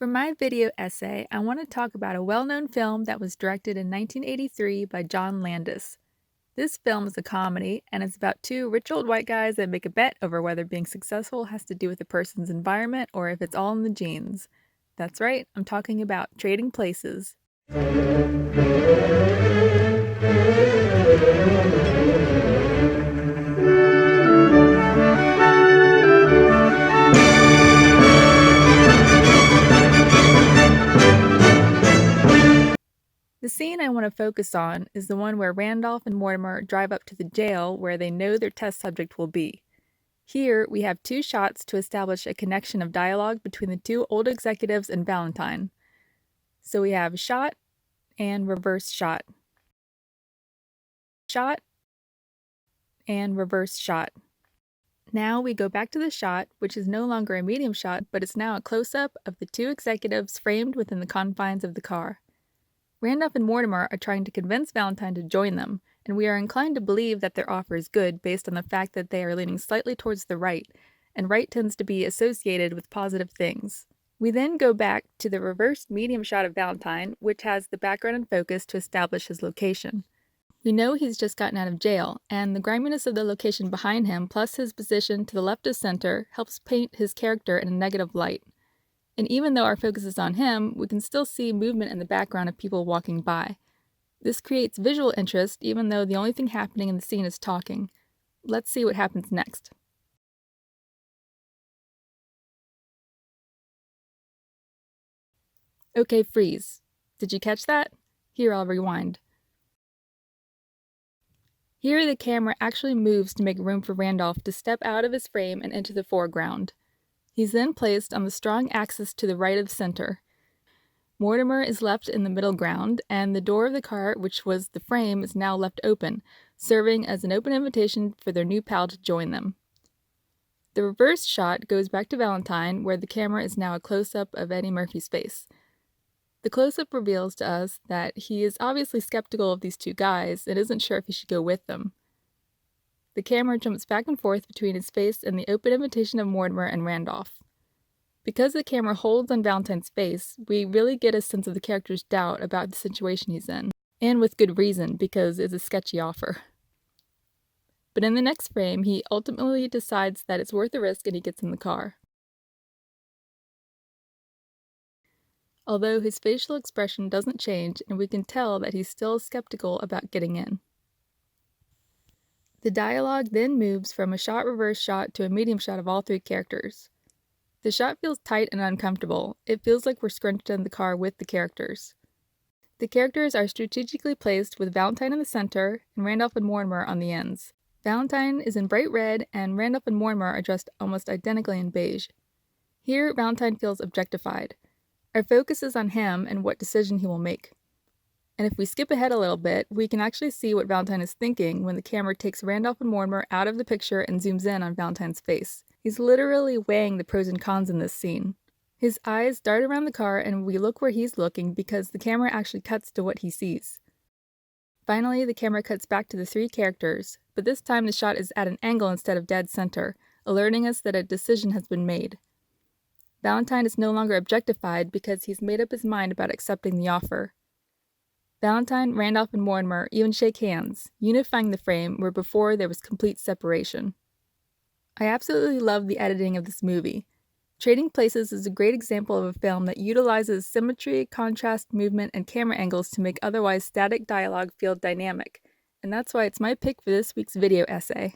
For my video essay, I want to talk about a well-known film that was directed in 1983 by John Landis. This film is a comedy, and it's about two rich old white guys that make a bet over whether being successful has to do with a person's environment or if it's all in the genes. That's right, I'm talking about Trading Places. The scene I want to focus on is the one where Randolph and Mortimer drive up to the jail where they know their test subject will be. Here, we have two shots to establish a connection of dialogue between the two old executives and Valentine. So we have shot and reverse shot. Shot and reverse shot. Now we go back to the shot, which is no longer a medium shot, but it's now a close-up of the two executives framed within the confines of the car. Randolph and Mortimer are trying to convince Valentine to join them, and we are inclined to believe that their offer is good based on the fact that they are leaning slightly towards the right, and right tends to be associated with positive things. We then go back to the reversed medium shot of Valentine, which has the background in focus to establish his location. We know he's just gotten out of jail, and the griminess of the location behind him plus his position to the left of center helps paint his character in a negative light. And even though our focus is on him, we can still see movement in the background of people walking by. This creates visual interest even though the only thing happening in the scene is talking. Let's see what happens next. Okay, freeze. Did you catch that? Here, I'll rewind. Here, the camera actually moves to make room for Randolph to step out of his frame and into the foreground. He's then placed on the strong axis to the right of center. Mortimer is left in the middle ground, and the door of the car, which was the frame, is now left open, serving as an open invitation for their new pal to join them. The reverse shot goes back to Valentine, where the camera is now a close-up of Eddie Murphy's face. The close-up reveals to us that he is obviously skeptical of these two guys and isn't sure if he should go with them. The camera jumps back and forth between his face and the open invitation of Mortimer and Randolph. Because the camera holds on Valentine's face, we really get a sense of the character's doubt about the situation he's in, and with good reason, because it's a sketchy offer. But in the next frame, he ultimately decides that it's worth the risk and he gets in the car. Although his facial expression doesn't change, and we can tell that he's still skeptical about getting in. The dialogue then moves from a shot-reverse shot to a medium shot of all three characters. The shot feels tight and uncomfortable. It feels like we're scrunched in the car with the characters. The characters are strategically placed with Valentine in the center and Randolph and Mortimer on the ends. Valentine is in bright red and Randolph and Mortimer are dressed almost identically in beige. Here, Valentine feels objectified. Our focus is on him and what decision he will make. And if we skip ahead a little bit, we can actually see what Valentine is thinking when the camera takes Randolph and Mortimer out of the picture and zooms in on Valentine's face. He's literally weighing the pros and cons in this scene. His eyes dart around the car and we look where he's looking because the camera actually cuts to what he sees. Finally, the camera cuts back to the three characters, but this time the shot is at an angle instead of dead center, alerting us that a decision has been made. Valentine is no longer objectified because he's made up his mind about accepting the offer. Valentine, Randolph, and Mortimer even shake hands, unifying the frame where before there was complete separation. I absolutely love the editing of this movie. Trading Places is a great example of a film that utilizes symmetry, contrast, movement, and camera angles to make otherwise static dialogue feel dynamic, and that's why it's my pick for this week's video essay.